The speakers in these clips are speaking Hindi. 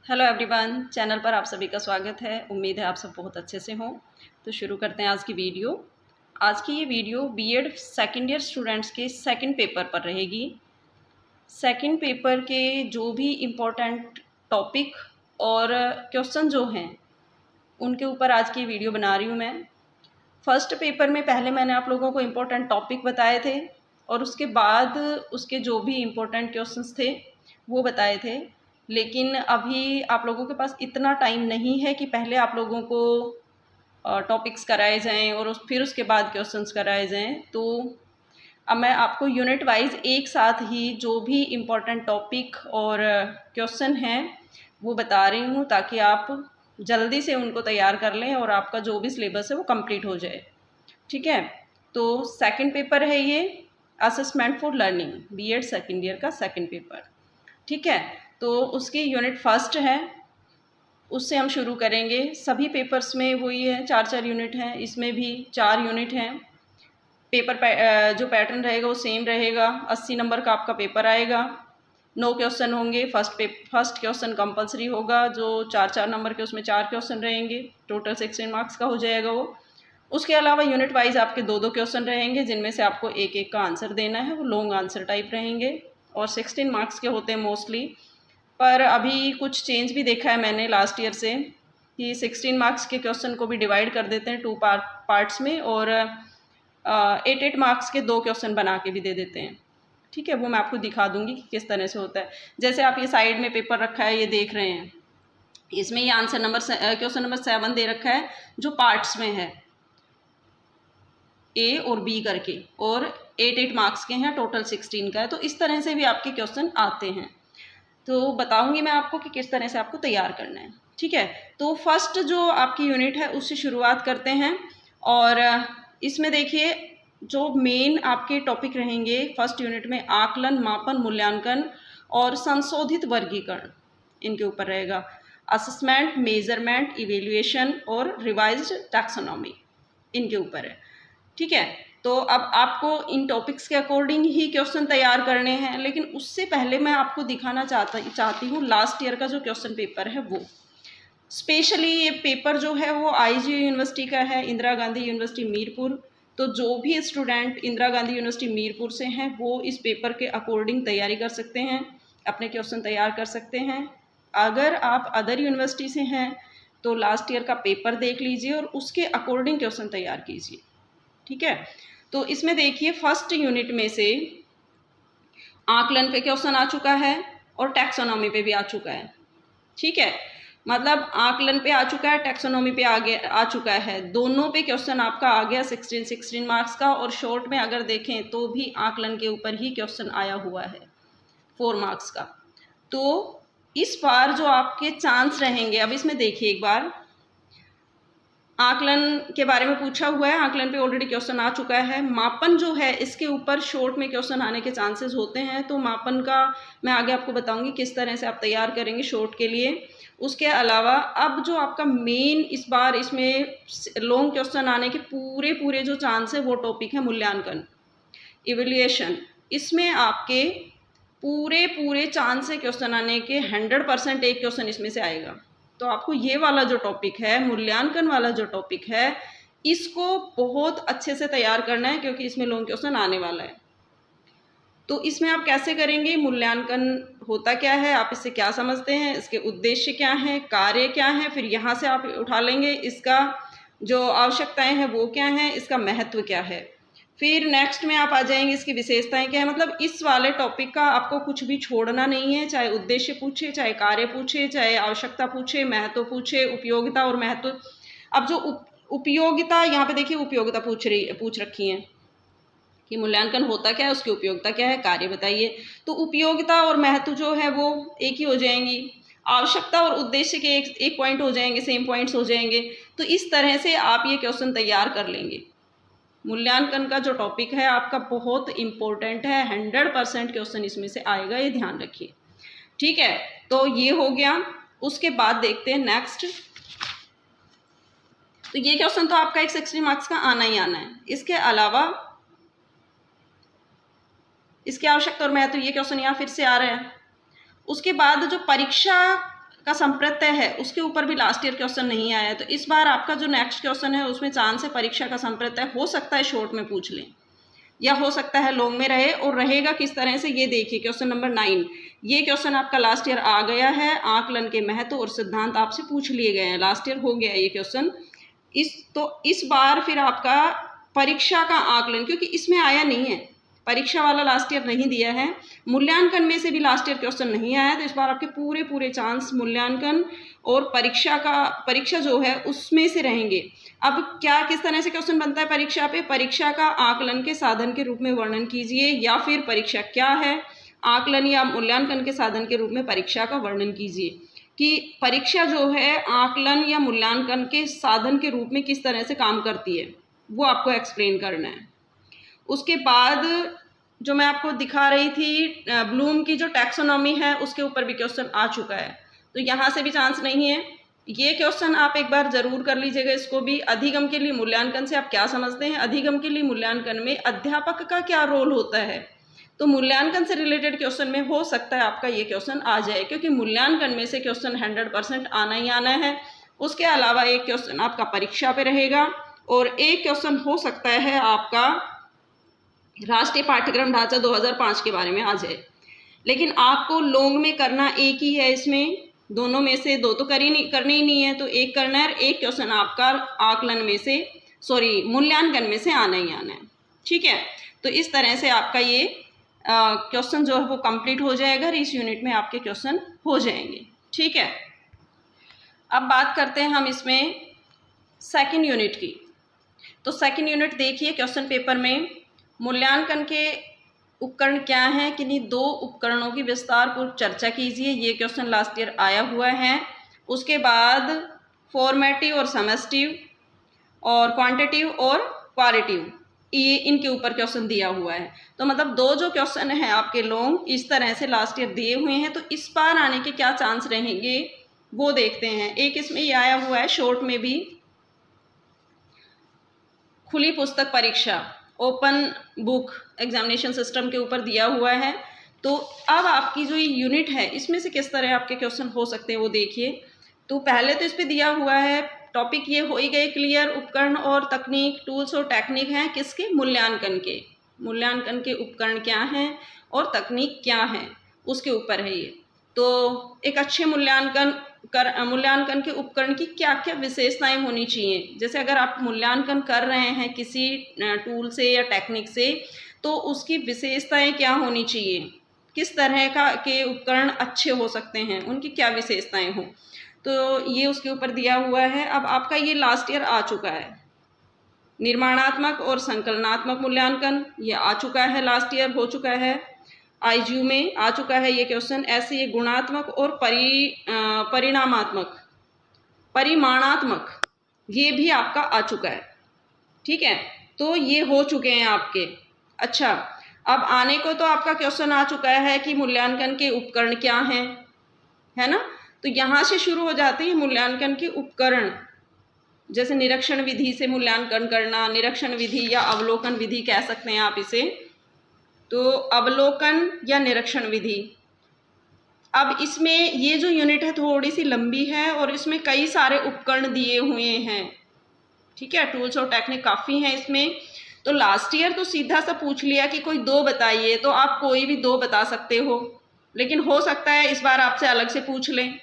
हेलो एवरीवन, चैनल पर आप सभी का स्वागत है। उम्मीद है आप सब बहुत अच्छे से हों। तो शुरू करते हैं आज की वीडियो। आज की ये video BEd second year students के सेकंड पेपर पर रहेगी। सेकंड पेपर के जो भी इम्पोर्टेंट टॉपिक और क्वेश्चन जो हैं उनके ऊपर आज की वीडियो बना रही हूँ मैं। फर्स्ट पेपर में पहले मैंने आप लोगों को इम्पोर्टेंट टॉपिक बताए थे और उसके बाद उसके जो भी इम्पोर्टेंट क्वेश्चंस थे वो बताए थे। लेकिन अभी आप लोगों के पास इतना टाइम नहीं है कि पहले आप लोगों को टॉपिक्स कराए जाएं और फिर उसके बाद क्वेश्चंस कराए जाएं। तो अब मैं आपको यूनिट वाइज एक साथ ही जो भी इम्पोर्टेंट टॉपिक और क्वेश्चन हैं वो बता रही हूँ ताकि आप जल्दी से उनको तैयार कर लें और आपका जो भी सिलेबस है वो कंप्लीट हो जाए। ठीक है, तो सेकंड पेपर है ये assessment for learning, BEd second year का सेकंड पेपर। ठीक है, तो उसकी यूनिट फर्स्ट है, उससे हम शुरू करेंगे। सभी पेपर्स में वही है, 4-4 यूनिट हैं, इसमें भी 4 यूनिट हैं। पेपर जो पैटर्न रहेगा वो सेम रहेगा। 80 नंबर का आपका पेपर आएगा। 9 क्वेश्चन होंगे। फर्स्ट क्वेश्चन कंपलसरी होगा, जो 4-4 नंबर के उसमें 4 क्वेश्चन रहेंगे। टोटल 16 मार्क्स का हो जाएगा वो। उसके अलावा यूनिट वाइज आपके 2-2 क्वेश्चन रहेंगे जिनमें से आपको एक एक का आंसर देना है। वो लॉन्ग आंसर टाइप रहेंगे और 16 मार्क्स के होते हैं मोस्टली। पर अभी कुछ चेंज भी देखा है मैंने लास्ट ईयर से कि 16 मार्क्स के क्वेश्चन को भी डिवाइड कर देते हैं 2 पार्ट्स में और 8-8 मार्क्स के 2 क्वेश्चन बना के भी दे देते हैं। ठीक है, वो मैं आपको दिखा दूंगी कि किस तरह से होता है। जैसे आप ये साइड में पेपर रखा है, ये देख रहे हैं, इसमें ये आंसर नंबर क्वेश्चन नंबर 7 दे रखा है जो पार्ट्स में है, ए और बी करके, और 8-8 मार्क्स के हैं, टोटल 16 का है। तो इस तरह से भी आपके क्वेश्चन आते हैं। तो बताऊंगी मैं आपको कि किस तरह से आपको तैयार करना है। ठीक है, तो फर्स्ट जो आपकी यूनिट है उससे शुरुआत करते हैं। और इसमें देखिए जो मेन आपके टॉपिक रहेंगे फर्स्ट यूनिट में, आकलन, मापन, मूल्यांकन और संशोधित वर्गीकरण, इनके ऊपर रहेगा। असेसमेंट, मेजरमेंट, इवेल्युएशन और रिवाइज्ड टैक्सोनॉमी, इनके ऊपर है। ठीक है, तो अब आपको इन टॉपिक्स के अकॉर्डिंग ही क्वेश्चन तैयार करने हैं। लेकिन उससे पहले मैं आपको दिखाना चाहती हूँ लास्ट ईयर का जो क्वेश्चन पेपर है वो। स्पेशली ये पेपर जो है वो आईजीयू यूनिवर्सिटी का है, इंदिरा गांधी यूनिवर्सिटी मीरपुर। तो जो भी स्टूडेंट इंदिरा गांधी यूनिवर्सिटी मीरपुर से हैं वो इस पेपर के अकॉर्डिंग तैयारी कर सकते हैं, अपने क्वेश्चन तैयार कर सकते हैं। अगर आप अदर यूनिवर्सिटी से हैं तो लास्ट ईयर का पेपर देख लीजिए और उसके अकॉर्डिंग क्वेश्चन तैयार कीजिए। ठीक है, तो इसमें देखिए फर्स्ट यूनिट में से आकलन पे क्वेश्चन आ चुका है और टैक्सोनॉमी पे भी आ चुका है। ठीक है, मतलब आकलन पे आ चुका है, टैक्सोनॉमी पे आ चुका है। दोनों पे क्वेश्चन आपका आ गया 16 मार्क्स का। और शॉर्ट में अगर देखें तो भी आकलन के ऊपर ही क्वेश्चन आया हुआ है 4 मार्क्स का। तो इस बार जो आपके चांस रहेंगे, अब इसमें देखिए एक बार, आकलन के बारे में पूछा हुआ है, आकलन पे ऑलरेडी क्वेश्चन आ चुका है। मापन जो है इसके ऊपर शॉर्ट में क्वेश्चन आने के चांसेस होते हैं। तो मापन का मैं आगे आपको बताऊंगी किस तरह से आप तैयार करेंगे शॉर्ट के लिए। उसके अलावा अब जो आपका मेन इस बार इसमें लॉन्ग क्वेश्चन आने के पूरे जो चांस है वो टॉपिक है मूल्यांकन, इवेल्युएशन। इसमें आपके पूरे चांस है क्वेश्चन आने के, 100% एक क्वेश्चन इसमें से आएगा। तो आपको ये वाला जो टॉपिक है, मूल्यांकन वाला जो टॉपिक है, इसको बहुत अच्छे से तैयार करना है क्योंकि इसमें लॉन्ग क्वेश्चन आने वाला है। तो इसमें आप कैसे करेंगे, मूल्यांकन होता क्या है, आप इससे क्या समझते हैं, इसके उद्देश्य क्या हैं, कार्य क्या हैं, फिर यहाँ से आप उठा लेंगे इसका जो आवश्यकताएं हैं वो क्या हैं, इसका महत्व क्या है। फिर नेक्स्ट में आप आ जाएंगे इसकी विशेषताएं क्या है। मतलब इस वाले टॉपिक का आपको कुछ भी छोड़ना नहीं है, चाहे उद्देश्य पूछे, चाहे कार्य पूछे, चाहे आवश्यकता पूछे, महत्व पूछे, उपयोगिता और महत्व। अब जो उपयोगिता, यहाँ पे देखिए उपयोगिता पूछ रखी है कि मूल्यांकन होता क्या है, उसकी उपयोगिता क्या है, कार्य बताइए। तो उपयोगिता और महत्व जो है वो एक ही हो जाएंगी, आवश्यकता और उद्देश्य के एक पॉइंट हो जाएंगे, सेम पॉइंट्स हो जाएंगे। तो इस तरह से आप ये क्वेश्चन तैयार कर लेंगे। मूल्यांकन का जो टॉपिक है आपका बहुत इंपॉर्टेंट है, 100% क्वेश्चन इसमें से आएगा, ये ध्यान रखिए। ठीक है, तो ये हो गया। उसके बाद देखते हैं नेक्स्ट। तो ये क्वेश्चन तो आपका एक 60 मार्क्स का आना ही आना है। इसके अलावा इसकी आवश्यकता और महत्व, ये क्वेश्चन यहाँ फिर से आ रहा है। उसके बाद जो परीक्षा का संप्रत्यय है उसके ऊपर भी लास्ट ईयर क्वेश्चन नहीं आया है। तो इस बार आपका जो नेक्स्ट क्वेश्चन है उसमें चांस है परीक्षा का संप्रत्यय हो सकता है शॉर्ट में पूछ लें, या हो सकता है लॉन्ग में रहे। और रहेगा किस तरह से ये देखिए, क्वेश्चन नंबर 9 ये क्वेश्चन आपका लास्ट ईयर आ गया है। आकलन के महत्व और सिद्धांत आपसे पूछ लिए गए हैं, लास्ट ईयर हो गया है ये क्वेश्चन। इस बार फिर आपका परीक्षा का आकलन, क्योंकि इसमें आया नहीं है, परीक्षा वाला लास्ट ईयर नहीं दिया है, मूल्यांकन में से भी लास्ट ईयर क्वेश्चन नहीं आया। तो इस बार आपके पूरे चांस मूल्यांकन और परीक्षा जो है उसमें से रहेंगे। अब क्या किस तरह से क्वेश्चन बनता है परीक्षा पे, परीक्षा का आकलन के साधन के रूप में वर्णन कीजिए, या फिर परीक्षा क्या है, आकलन या मूल्यांकन के साधन के रूप में परीक्षा का वर्णन कीजिए, कि परीक्षा जो है आकलन या मूल्यांकन के साधन के रूप में किस तरह से काम करती है, वो आपको एक्सप्लेन करना है। उसके बाद जो मैं आपको दिखा रही थी ब्लूम की जो टैक्सोनॉमी है उसके ऊपर भी क्वेश्चन आ चुका है, तो यहाँ से भी चांस नहीं है। ये क्वेश्चन आप एक बार जरूर कर लीजिएगा इसको भी। अधिगम के लिए मूल्यांकन से आप क्या समझते हैं, अधिगम के लिए मूल्यांकन में अध्यापक का क्या रोल होता है, तो मूल्यांकन से रिलेटेड क्वेश्चन में हो सकता है आपका ये क्वेश्चन आ जाए, क्योंकि मूल्यांकन में से क्वेश्चन 100% आना ही आना है। उसके अलावा एक क्वेश्चन आपका परीक्षा पे रहेगा, और एक क्वेश्चन हो सकता है आपका राष्ट्रीय पाठ्यक्रम ढांचा 2005 के बारे में आ जाए। लेकिन आपको लॉन्ग में करना एक ही है, इसमें दोनों में से दो तो करने ही नहीं है, तो एक करना है। एक क्वेश्चन आपका आकलन में से मूल्यांकन में से आना ही आना है, ठीक है। तो इस तरह से आपका ये क्वेश्चन जो है वो कंप्लीट हो जाएगा, इस यूनिट में आपके क्वेश्चन हो जाएंगे, ठीक है। अब बात करते हैं हम इसमें सेकंड यूनिट की। तो सेकंड यूनिट देखिए, क्वेश्चन पेपर में मूल्यांकन के उपकरण क्या हैं, किन्हीं 2 उपकरणों की विस्तारपूर्वक चर्चा कीजिए। ये क्वेश्चन लास्ट ईयर आया हुआ है। उसके बाद फॉर्मेटिव और समेस्टिव और क्वांटिटिव और क्वालिटिव, ये इनके ऊपर क्वेश्चन दिया हुआ है। तो मतलब 2 जो क्वेश्चन हैं आपके लॉन्ग इस तरह से लास्ट ईयर दिए हुए हैं। तो इस बार आने के क्या चांस रहेंगे वो देखते हैं। एक इसमें ये आया हुआ है शॉर्ट में भी, खुली पुस्तक परीक्षा, ओपन बुक एग्जामिनेशन सिस्टम के ऊपर दिया हुआ है। तो अब आपकी जो ये यूनिट है इसमें से किस तरह आपके क्वेश्चन हो सकते हैं वो देखिए। तो पहले तो इस पे दिया हुआ है टॉपिक, ये हो ही गए क्लियर। उपकरण और तकनीक, टूल्स और टेक्निक हैं किसके, मूल्यांकन के। मूल्यांकन के उपकरण क्या हैं और तकनीक क्या है उसके ऊपर है ये। तो एक अच्छे मूल्यांकन के उपकरण की क्या क्या विशेषताएं होनी चाहिए। जैसे अगर आप मूल्यांकन कर रहे हैं किसी टूल से या टेक्निक से, तो उसकी विशेषताएं क्या होनी चाहिए, किस तरह के उपकरण अच्छे हो सकते हैं, उनकी क्या विशेषताएं हो। तो ये उसके ऊपर दिया हुआ है। अब आपका ये लास्ट ईयर आ चुका है, निर्माणात्मक और संकलनात्मक मूल्यांकन, ये आ चुका है, लास्ट ईयर हो चुका है। आईजीयू में आ चुका है ये क्वेश्चन। ऐसे ये गुणात्मक और परिमाणात्मक ये भी आपका आ चुका है, ठीक है। तो ये हो चुके हैं आपके। अच्छा, अब आने को तो आपका क्वेश्चन आ चुका है कि मूल्यांकन के उपकरण क्या हैं, है ना। तो यहाँ से शुरू हो जाते हैं मूल्यांकन के उपकरण। जैसे निरीक्षण विधि से मूल्यांकन करना, निरीक्षण विधि या अवलोकन विधि कह सकते हैं आप इसे। तो अवलोकन या निरीक्षण विधि। अब इसमें ये जो यूनिट है थोड़ी सी लंबी है और इसमें कई सारे उपकरण दिए हुए हैं, ठीक है। टूल्स और टेक्निक काफ़ी हैं इसमें। तो लास्ट ईयर तो सीधा सा पूछ लिया कि कोई 2 बताइए, तो आप कोई भी 2 बता सकते हो। लेकिन हो सकता है इस बार आपसे अलग से पूछ लें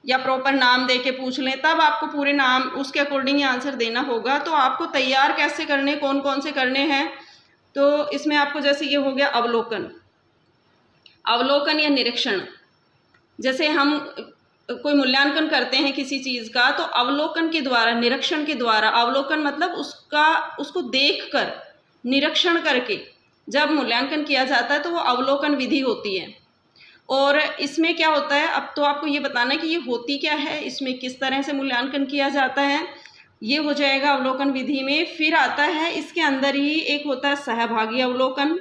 या प्रॉपर नाम दे के पूछ लें, तब आपको पूरे नाम उसके अकॉर्डिंग ही आंसर देना होगा। तो आपको तैयार कैसे करने, कौन कौन से करने हैं, तो इसमें आपको जैसे ये हो गया अवलोकन या निरीक्षण। जैसे हम कोई मूल्यांकन करते हैं किसी चीज़ का, तो अवलोकन के द्वारा, निरीक्षण के द्वारा, अवलोकन मतलब उसको देखकर, निरीक्षण करके जब मूल्यांकन किया जाता है तो वो अवलोकन विधि होती है। और इसमें क्या होता है, अब तो आपको ये बताना है कि ये होती क्या है, इसमें किस तरह से मूल्यांकन किया जाता है। ये हो जाएगा अवलोकन विधि में। फिर आता है इसके अंदर ही एक होता है सहभागी अवलोकन।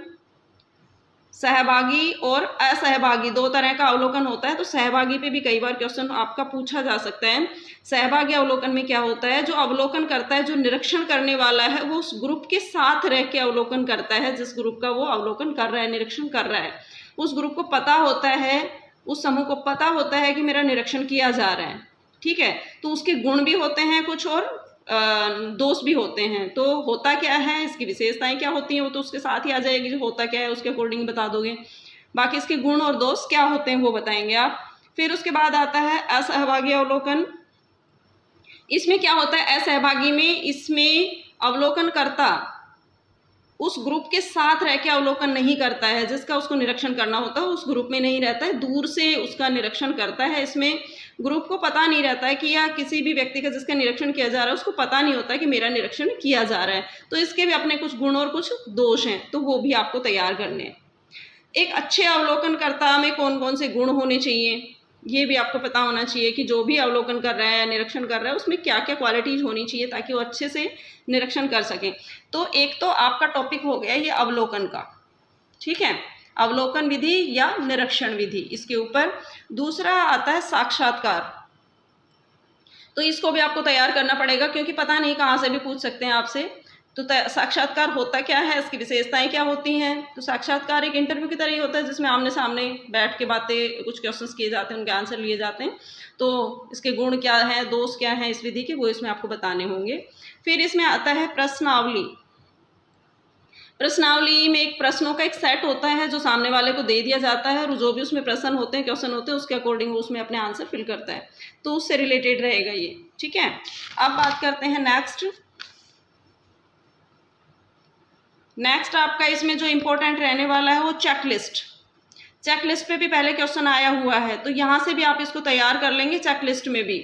सहभागी और असहभागी 2 तरह का अवलोकन होता है। तो सहभागी पे भी कई बार क्वेश्चन आपका पूछा जा सकता है। सहभागी अवलोकन में क्या होता है, जो अवलोकन करता है, जो निरीक्षण करने वाला है, वो उस ग्रुप के साथ रह के अवलोकन करता है। जिस ग्रुप का वो अवलोकन कर रहा है, निरीक्षण कर रहा है, उस ग्रुप को पता होता है उस समूह को पता होता है कि मेरा निरीक्षण किया जा रहा है, ठीक है। तो उसके गुण भी होते हैं कुछ और दोष भी होते हैं। तो होता क्या है, इसकी विशेषताएं क्या होती हैं, वो तो उसके साथ ही आ जाएगी, जो होता क्या है उसके अकॉर्डिंग बता दोगे। बाकी इसके गुण और दोष क्या होते हैं वो बताएंगे आप। फिर उसके बाद आता है असहभागी अवलोकन। इसमें क्या होता है, असहभागी में इसमें अवलोकनकर्ता उस ग्रुप के साथ रह के अवलोकन नहीं करता है, जिसका उसको निरीक्षण करना होता है उस ग्रुप में नहीं रहता है, दूर से उसका निरीक्षण करता है। इसमें ग्रुप को पता नहीं रहता है कि या किसी भी व्यक्ति का जिसका निरीक्षण किया जा रहा है उसको पता नहीं होता है कि मेरा निरीक्षण किया जा रहा है। तो इसके भी अपने कुछ गुण और कुछ दोष हैं, तो वो भी आपको तैयार करने हैं। एक अच्छे अवलोकनकर्ता में कौन कौन से गुण होने चाहिए ये भी आपको पता होना चाहिए कि जो भी अवलोकन कर रहा है, निरीक्षण कर रहा है, उसमें क्या क्या क्वालिटीज होनी चाहिए ताकि वो अच्छे से निरीक्षण कर सकें। तो एक तो आपका टॉपिक हो गया ये अवलोकन का, ठीक है, अवलोकन विधि या निरीक्षण विधि, इसके ऊपर। दूसरा आता है साक्षात्कार। तो इसको भी आपको तैयार करना पड़ेगा क्योंकि पता नहीं कहाँ से भी पूछ सकते हैं आपसे। तो साक्षात्कार होता क्या है, इसकी विशेषताएं क्या होती हैं। तो साक्षात्कार एक इंटरव्यू की तरह ही होता है जिसमें आमने सामने बैठ के बातें, कुछ क्वेश्चंस किए जाते हैं, उनके आंसर लिए जाते हैं। तो इसके गुण क्या हैं, दोष क्या हैं इस विधि के, वो इसमें आपको बताने होंगे। फिर इसमें आता है प्रश्नावली। प्रश्नावली में एक प्रश्नों का एक सेट होता है जो सामने वाले को दे दिया जाता है और जो भी उसमें प्रश्न होते हैं, क्वेश्चन होते हैं, उसके अकॉर्डिंग वो उसमें अपने आंसर फिल करता है। तो उससे रिलेटेड रहेगा ये, ठीक है। अब बात करते हैं नेक्स्ट आपका इसमें जो इम्पोर्टेंट रहने वाला है वो चेकलिस्ट। चेकलिस्ट पे भी पहले क्वेश्चन आया हुआ है, तो यहाँ से भी आप इसको तैयार कर लेंगे चेकलिस्ट में भी,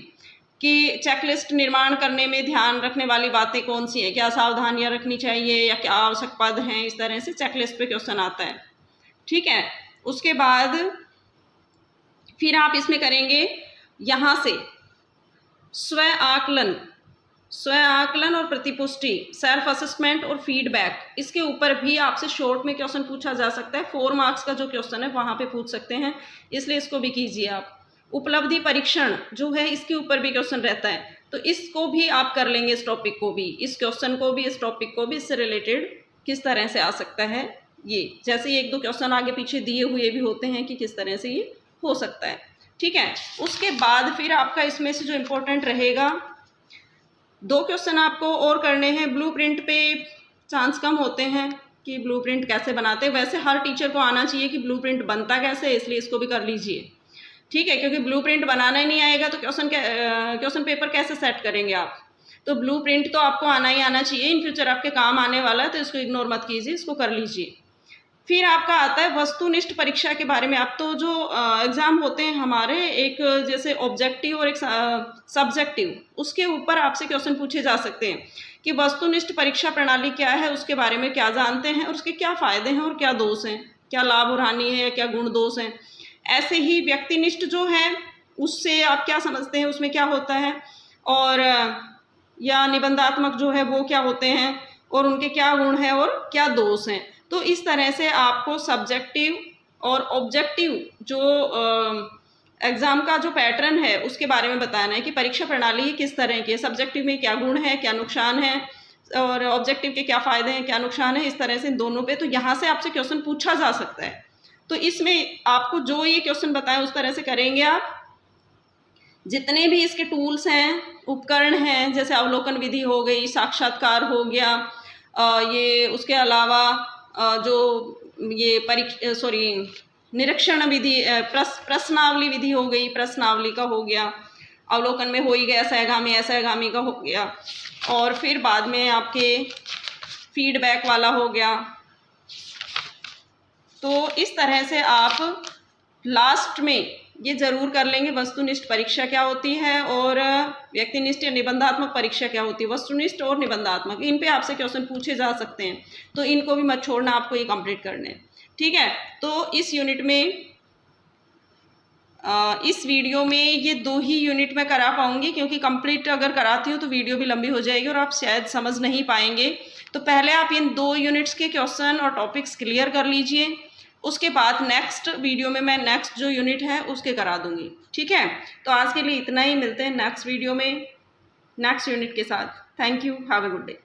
कि चेकलिस्ट निर्माण करने में ध्यान रखने वाली बातें कौन सी हैं, क्या सावधानियां रखनी चाहिए या क्या आवश्यक पद हैं, इस तरह से चेकलिस्ट पे क्वेश्चन आता है, ठीक है। उसके बाद फिर आप इसमें करेंगे यहाँ से स्व आकलन और प्रतिपुष्टि, सेल्फ असेसमेंट और फीडबैक। इसके ऊपर भी आपसे शॉर्ट में क्वेश्चन पूछा जा सकता है, 4 मार्क्स का जो क्वेश्चन है वहाँ पे पूछ सकते हैं, इसलिए इसको भी कीजिए आप। उपलब्धि परीक्षण जो है इसके ऊपर भी क्वेश्चन रहता है, तो इसको भी आप कर लेंगे, इस टॉपिक को भी, इस क्वेश्चन को भी, इस टॉपिक को भी, इससे रिलेटेड किस तरह से आ सकता है ये। जैसे 1-2 क्वेश्चन आगे पीछे दिए हुए भी होते हैं कि किस तरह से ये हो सकता है, ठीक है। उसके बाद फिर आपका इसमें से जो इम्पोर्टेंट रहेगा, 2 क्वेश्चन आपको और करने हैं। ब्लूप्रिंट पे चांस कम होते हैं कि ब्लूप्रिंट कैसे बनाते हैं, वैसे हर टीचर को आना चाहिए कि ब्लूप्रिंट बनता कैसे है, इसलिए इसको भी कर लीजिए, ठीक है। क्योंकि ब्लूप्रिंट बनाना ही नहीं आएगा तो क्वेश्चन पेपर कैसे सेट करेंगे आप। तो ब्लूप्रिंट तो आपको आना ही आना चाहिए, इन फ्यूचर आपके काम आने वाला है, तो इसको इग्नोर मत कीजिए, इसको कर लीजिए। फिर आपका आता है वस्तुनिष्ठ परीक्षा के बारे में। आप तो जो एग्ज़ाम होते हैं हमारे, एक जैसे ऑब्जेक्टिव और एक सब्जेक्टिव, उसके ऊपर आपसे क्वेश्चन पूछे जा सकते हैं कि वस्तुनिष्ठ परीक्षा प्रणाली क्या है, उसके बारे में क्या जानते हैं और उसके क्या फ़ायदे हैं और क्या दोष हैं, क्या लाभ और हानि है, क्या गुण दोष हैं। ऐसे ही व्यक्तिनिष्ठ जो है उससे आप क्या समझते हैं, उसमें क्या होता है, और या निबंधात्मक जो है वो क्या होते हैं और उनके क्या गुण हैं और क्या दोष हैं। तो इस तरह से आपको सब्जेक्टिव और ऑब्जेक्टिव जो एग्ज़ाम का जो पैटर्न है उसके बारे में बताना है कि परीक्षा प्रणाली किस तरह की है, सब्जेक्टिव में क्या गुण है, क्या नुकसान है, और ऑब्जेक्टिव के क्या फ़ायदे हैं, क्या नुकसान है, इस तरह से इन दोनों पे। तो यहाँ से आपसे क्वेश्चन पूछा जा सकता है, तो इसमें आपको जो ये क्वेश्चन बताएं उस तरह से करेंगे आप। जितने भी इसके टूल्स हैं, उपकरण हैं, जैसे अवलोकन विधि हो गई, साक्षात्कार हो गया, ये उसके अलावा जो ये निरीक्षण विधि, प्रश्नावली विधि हो गई, प्रश्नावली का हो गया, अवलोकन में हो ही गया, असहगामी का हो गया, और फिर बाद में आपके फीडबैक वाला हो गया। तो इस तरह से आप लास्ट में ये जरूर कर लेंगे वस्तुनिष्ठ परीक्षा क्या होती है और व्यक्तिनिष्ठ या निबंधात्मक परीक्षा क्या होती है। वस्तुनिष्ठ और निबंधात्मक, इन पे आपसे क्वेश्चन पूछे जा सकते हैं, तो इनको भी मत छोड़ना, आपको ये कंप्लीट करने हैं, ठीक है। तो इस यूनिट में इस वीडियो में ये 2 ही यूनिट में करा पाऊंगी, क्योंकि कंप्लीट अगर कराती हूँ तो वीडियो भी लंबी हो जाएगी और आप शायद समझ नहीं पाएंगे। तो पहले आप इन 2 यूनिट्स के क्वेश्चन और टॉपिक्स क्लियर कर लीजिए, उसके बाद नेक्स्ट वीडियो में मैं नेक्स्ट जो यूनिट है उसके करा दूंगी, ठीक है। तो आज के लिए इतना ही, मिलते हैं नेक्स्ट वीडियो में नेक्स्ट यूनिट के साथ। Thank you, have a good day.